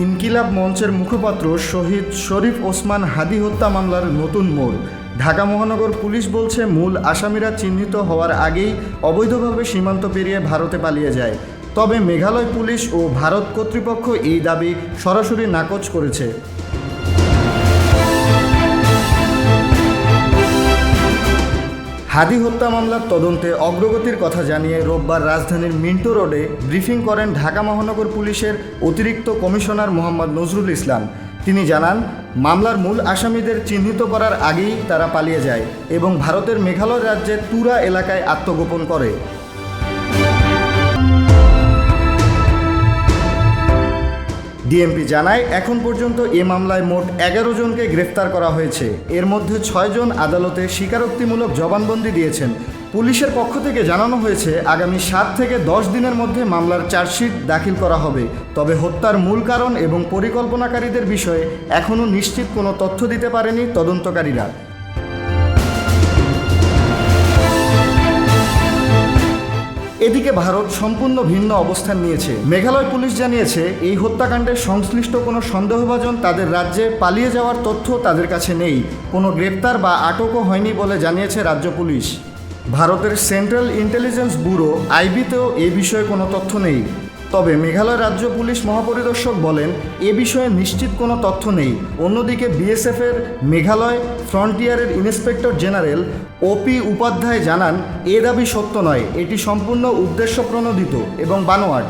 ইনকিলাব মঞ্চের মুখপাত্র শহীদ শরীফ ওসমান হাদী হত্যা মামলার নতুন মোড়। ঢাকা মহানগর পুলিশ বলছে, মূল আসামিরা চিহ্নিত হওয়ার আগেই অবৈধভাবে সীমান্ত পেরিয়ে ভারতে পালিয়ে যায়। তবে মেঘালয় পুলিশ ও ভারত কর্তৃপক্ষ এই দাবি সরাসরি নাকচ করেছে। হাদী হত্যা মামলার তদন্তে অগ্রগতির কথা জানিয়ে রোববার রাজধানীর মিন্টো রোডে ব্রিফিং করেন ঢাকা মহানগর পুলিশের অতিরিক্ত কমিশনার মোহাম্মদ নজরুল ইসলাম। তিনি জানান, মামলার মূল আসামিদের চিহ্নিত করার আগেই তারা পালিয়ে যায় এবং ভারতের মেঘালয় রাজ্যের তুরা এলাকায় আত্মগোপন করে। ডিএমপি জানায়, এখন পর্যন্ত এ মামলায় মোট 11 জনকে গ্রেফতার করা হয়েছে। এর মধ্যে 6 জন আদালতে স্বীকারোক্তিমূলক জবানবন্দি দিয়েছেন। পুলিশের পক্ষ থেকে জানানো হয়েছে, আগামী 7 থেকে 10 দিনের মধ্যে মামলার চার্জশিট দাখিল করা হবে। তবে হত্যার মূল কারণ এবং পরিকল্পনাকারীদের বিষয়ে এখনও নিশ্চিত কোনো তথ্য দিতে পারেনি তদন্তকারীরা। এদিকে ভারত সম্পূর্ণ ভিন্ন অবস্থান নিয়েছে। মেঘালয় পুলিশ জানিয়েছে, এই হত্যাকাণ্ডে সংশ্লিষ্ট কোনো সন্দেহভাজন তাদের রাজ্যে পালিয়ে যাওয়ার তথ্য তাদের কাছে নেই। কোনো গ্রেপ্তার বা আটকও হয়নি বলে জানিয়েছে রাজ্য পুলিশ। ভারতের সেন্ট্রাল ইন্টেলিজেন্স ব্যুরো আইবিতেও এ বিষয়ে কোনো তথ্য নেই। তবে মেঘালয় রাজ্য পুলিশ মহাপরিদর্শক বলেন, এ বিষয়ে নিশ্চিত কোনো তথ্য নেই। অন্যদিকে বিএসএফের মেঘালয় ফ্রন্টিয়ারের ইন্সপেক্টর জেনারেল ওপি উপাধ্যায় জানান, এ দাবি সত্য নয়, এটি সম্পূর্ণ উদ্দেশ্যপ্রণোদিত এবং বানোয়াট।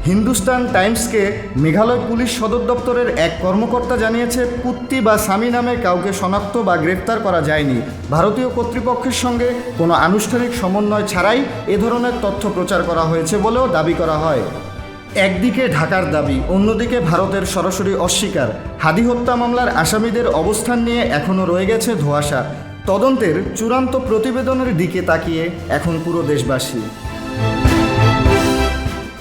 হিন্দুস্তান টাইমসকে মেঘালয় পুলিশ সদর দপ্তরের এক কর্মকর্তা জানিয়েছে, পুত্তি বা স্বামী নামে কাউকে শনাক্ত বা গ্রেফতার করা যায়নি। ভারতীয় কর্তৃপক্ষের সঙ্গে কোনো আনুষ্ঠানিক সমন্বয় ছাড়াই এ ধরনের তথ্য প্রচার করা হয়েছে বলেও দাবি করা হয়। একদিকে ঢাকার দাবি, অন্যদিকে ভারতের সরাসরি অস্বীকার। হাদী হত্যা মামলার আসামিদের অবস্থান নিয়ে এখনও রয়ে গেছে ধোঁয়াশা। তদন্তের চূড়ান্ত প্রতিবেদনের দিকে তাকিয়ে এখন পুরো দেশবাসী।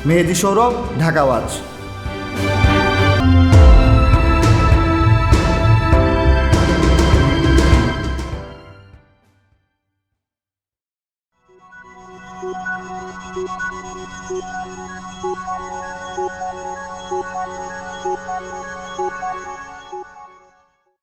Mehedi Sourav, Dhaka watch. Thank you.